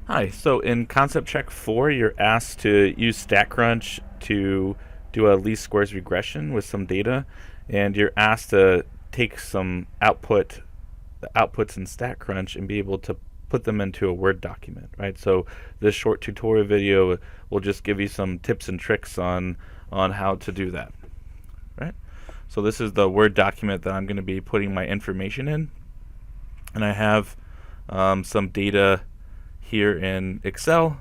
Hi, so in concept check 4, you're asked to use StatCrunch to do a least squares regression with some data, and you're asked to take some outputs in StatCrunch and be able to put them into a Word document, right? So this short tutorial video will just give you some tips and tricks on how to do that, right? So this is the Word document that I'm going to be putting my information in, and I have some data here in Excel,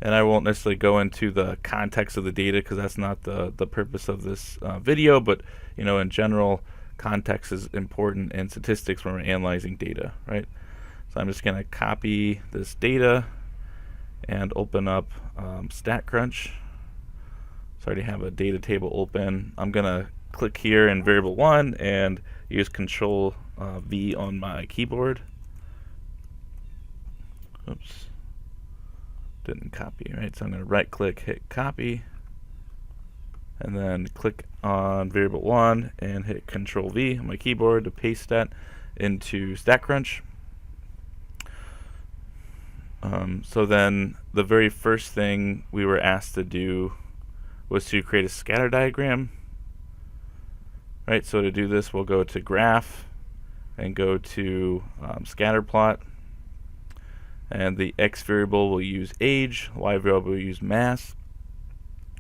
and I won't necessarily go into the context of the data because that's not the purpose of this video, but in general, context is important in statistics when we're analyzing data, right? So I'm just going to copy this data and open up StatCrunch. So I already have a data table open. I'm going to click here in variable 1 and use Control V on my keyboard. Oops, didn't copy, right? So I'm going to right click, hit copy, and then click on variable 1 and hit Control V on my keyboard to paste that into StatCrunch. So then the very first thing we were asked to do was to create a scatter diagram. Right, so to do this, we'll go to Graph and go to Scatter Plot. And the X variable will use age, Y variable will use mass.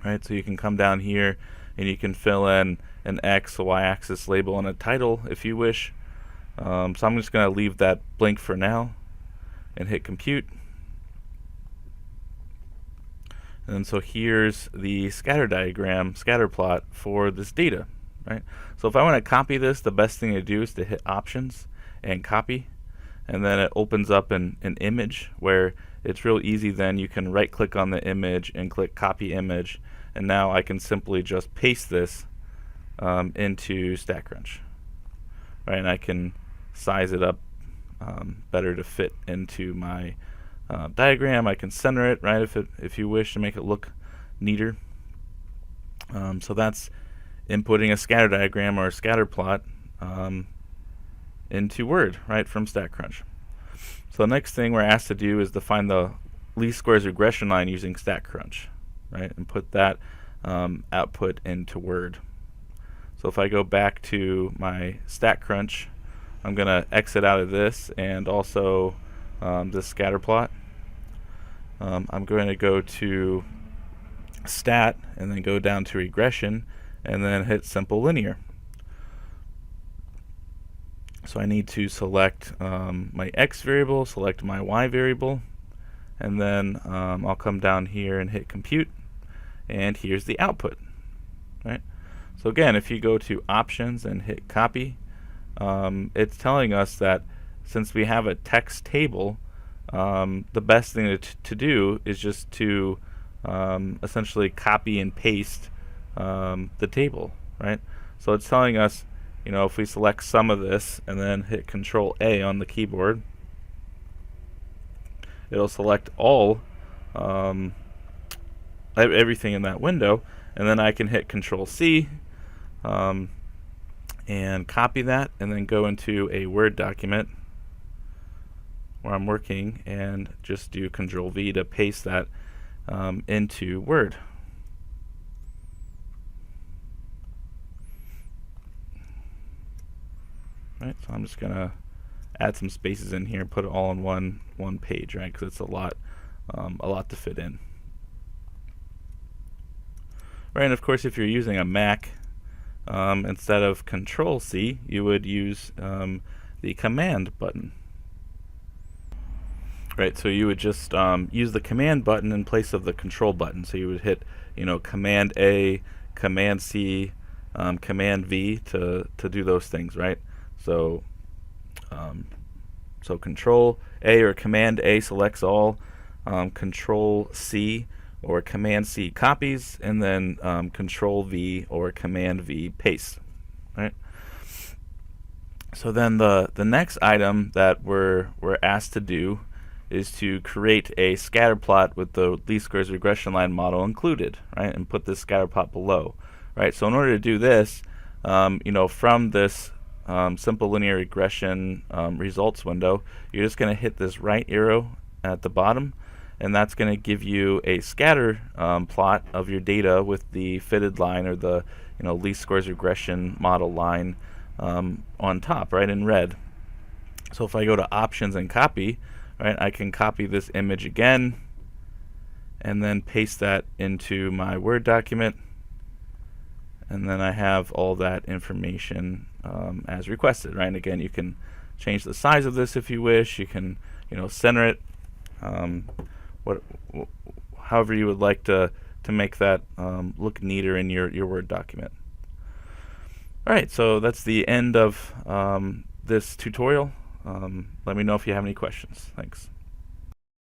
Right, so you can come down here and you can fill in an X, a Y axis label, and a title if you wish. So I'm just going to leave that blank for now and hit compute. And so here's the scatter diagram, scatter plot for this data. Right? So if I want to copy this, the best thing to do is to hit Options and Copy. And then it opens up an image where it's real easy. Then you can right click on the image and click Copy Image, and now I can simply just paste this into StatCrunch, right? And I can size it up better to fit into my diagram. I can center it, right, if you wish to make it look neater. So that's inputting a scatter diagram or a scatter plot into Word, right, from StatCrunch. So the next thing we're asked to do is to find the least squares regression line using StatCrunch, right, and put that output into Word. So if I go back to my StatCrunch, I'm going to exit out of this and also this scatter plot. I'm going to go to Stat and then go down to Regression and then hit Simple Linear. So I need to select my X variable, select my Y variable, and then I'll come down here and hit Compute, and here's the output. Right? So again, if you go to Options and hit Copy, it's telling us that since we have a text table, the best thing to do is just to essentially copy and paste the table, right? So it's telling us, if we select some of this and then hit Control A on the keyboard, it'll select all everything in that window, and then I can hit Control C and copy that, and then go into a Word document where I'm working and just do Control V to paste that into Word. Right, so I'm just gonna add some spaces in here and put it all in one page, right? Because it's a lot to fit in. Right, and of course, if you're using a Mac, instead of Control C, you would use the Command button. Right, so you would just use the Command button in place of the Control button. So you would hit, Command A, Command C, Command V to do those things, right? So, Control A or Command A selects all, Control C or Command C copies, and then Control V or Command V pastes. Right. So then the next item that we're asked to do is to create a scatter plot with the least squares regression line model included, right, and put this scatter plot below, right. So in order to do this, from this simple linear regression results window, you're just going to hit this right arrow at the bottom, and that's going to give you a scatter plot of your data with the fitted line, or the least squares regression model line on top, right, in red. So if I go to options and copy, right, I can copy this image again and then paste that into my Word document, and then I have all that information as requested, right? And again, you can change the size of this if you wish. You can center it, however you would like to make that look neater in your Word document. All right, so that's the end of this tutorial. Let me know if you have any questions. Thanks.